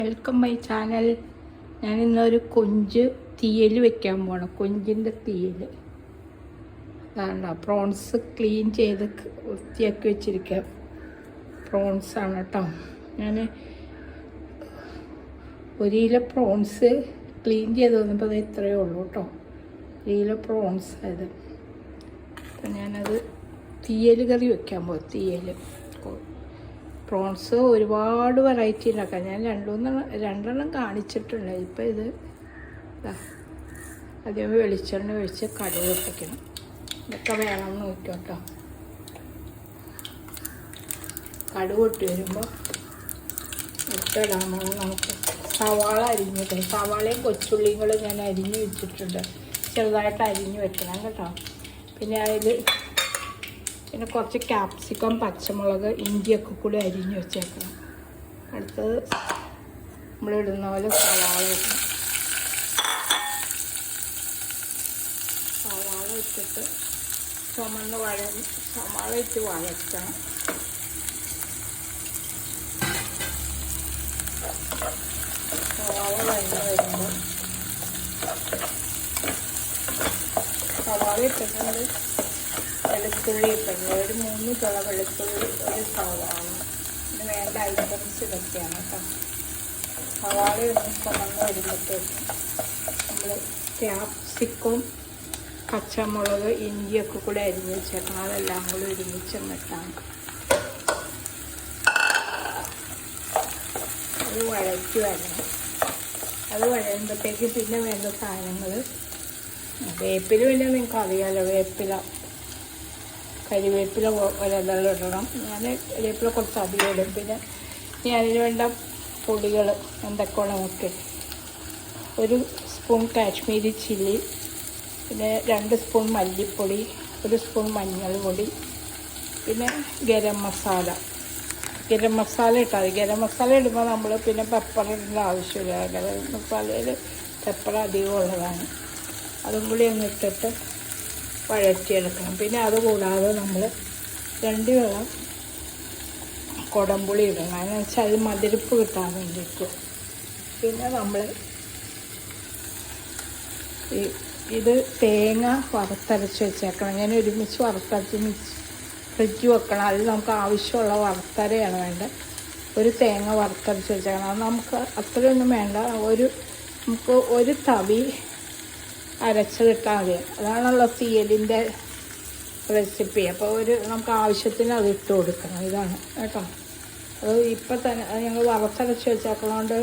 Welcome my channel. ഞാൻ ഇന്നൊരു കൊഞ്ച് തീയൽ വെക്കാൻ പോകണം. കൊഞ്ചിൻ്റെ തീയൽ അതാണ്ട പ്രോൺസ് ക്ലീൻ ചെയ്ത് വൃത്തിയാക്കി വെച്ചിരിക്കാം. പ്രോൺസാണ് കേട്ടോ. ഞാൻ 1 കിലോ പ്രോൺസ് ക്ലീൻ ചെയ്ത് വന്നപ്പോൾ അത് ഇത്രയേ ഉള്ളൂ കേട്ടോ. 1 കിലോ പ്രോൺസ് ആയത്. അപ്പം ഞാനത് തീയൽ കറി വെക്കാൻ പോകും. തീയൽ പ്രോൺസ് ഒരുപാട് വെറൈറ്റി ഉണ്ടാക്കാം. ഞാൻ രണ്ടെണ്ണം കാണിച്ചിട്ടുണ്ട്. ഇപ്പം ഇത് ആദ്യം വെളിച്ചെണ്ണ ഒഴിച്ച് കടുക് പൊട്ടിക്കണം. ഇതൊക്കെ വേണമെന്ന് നോക്കാം കേട്ടോ. കടുക് പൊട്ടി വരുമ്പോൾ ഇട്ടിടാമോ നമുക്ക് സവാള അരിഞ്ഞിട്ട്, സവാളയും കൊച്ചുള്ളിയും കൂടെ ഞാൻ അരിഞ്ഞ് വെച്ചിട്ടുണ്ട്. ചെറുതായിട്ട് അരിഞ്ഞ് വെക്കണം കേട്ടോ. പിന്നെ കുറച്ച് ക്യാപ്സിക്കം, പച്ചമുളക്, ഇഞ്ചിയൊക്കെ കൂടി അരിഞ്ഞ് വെച്ചേക്കണം. അടുത്തത് നമ്മളിടുന്ന പോലെ സവാള ഇടണം. സവാള ഇട്ടിട്ട് സവാള ഇട്ട് വഴറ്റണം. സവാള വഴന്ന് വരുമ്പോൾ സവാള ഇട്ടിട്ടുണ്ട്. വെളുത്തുള്ളി ഇട്ടുണ്ട്. ഒരു 3 തുള വെളുത്തുള്ളി, ഒരു സവാള. പിന്നെ വേണ്ട ഐറ്റംസ് ഇതൊക്കെയാണ് കേട്ടോ. സവാള ഒന്ന് ചുമന്ന് വരുമ്പോഴത്തേക്കും നമ്മൾ ക്യാപ്സിക്കവും പച്ചമുളക്, ഇഞ്ചിയൊക്കെ കൂടെ അരിഞ്ഞ് വെച്ചേക്കണം. അതെല്ലാം കൂടി ഒരുമിച്ചെന്നിട്ടാണ് അത് വഴറ്റി വരണം. അത് വഴയുമ്പോഴത്തേക്ക് പിന്നെ വേണ്ട സാധനങ്ങൾ വേപ്പില. പിന്നെ നിങ്ങൾക്ക് അറിയാമല്ലോ, വേപ്പില, കരിവേപ്പില ഒരെല്ലാം ഇടണം. ഞാൻ കരിവേപ്പില കുറച്ച് അധികം ഇടും. പിന്നെ ഇനി അതിന് വേണ്ട പൊടികൾ എന്തൊക്കെയാണ് നോക്കി. 1 സ്പൂൺ കാശ്മീരി ചില്ലി, പിന്നെ 2 സ്പൂൺ മല്ലിപ്പൊടി, 1 സ്പൂൺ മഞ്ഞൾ പൊടി, പിന്നെ ഗരം മസാല ഇട്ടാൽ മതി. ഗരം മസാല ഇടുമ്പോൾ നമ്മൾ പിന്നെ പെപ്പർ ഇടേണ്ട ആവശ്യമില്ല. ഗരം മസാലയിൽ പെപ്പർ അധികം ഉള്ളതാണ്. അതും കൂടി ഒന്ന് ഇട്ടിട്ട് വഴറ്റിയെടുക്കണം. പിന്നെ അതുകൂടാതെ നമ്മൾ 2 വെള്ളം കുടംപുളി ഇടണം. അതിന് വെച്ചാൽ അത് മധുരപ്പ് കിട്ടാൻ വേണ്ടിയിട്ട്. പിന്നെ നമ്മൾ ഇത് തേങ്ങ വറുത്തരച്ച് വെച്ചേക്കണം. ഞാൻ ഒരുമിച്ച് വറുത്തരച്ച് ഫ്രിഡ്ജ് വെക്കണം. അതിൽ നമുക്ക് ആവശ്യമുള്ള വറുത്തരയാണ് വേണ്ടത്. ഒരു തേങ്ങ വറുത്തരച്ച് വെച്ചേക്കണം. അത് നമുക്ക് അത്രയൊന്നും വേണ്ട. നമുക്ക് ഒരു തവി അരച്ചതിട്ടാൽ മതി. അതാണല്ലോ തീയലിൻ്റെ റെസിപ്പി. അപ്പോൾ നമുക്ക് ആവശ്യത്തിന് അത് ഇട്ട് കൊടുക്കണം. ഇതാണ് കേട്ടോ. അത് ഇപ്പം തന്നെ ഞങ്ങൾ വറുത്തരച്ച് വെച്ചേക്കുന്നതുകൊണ്ട്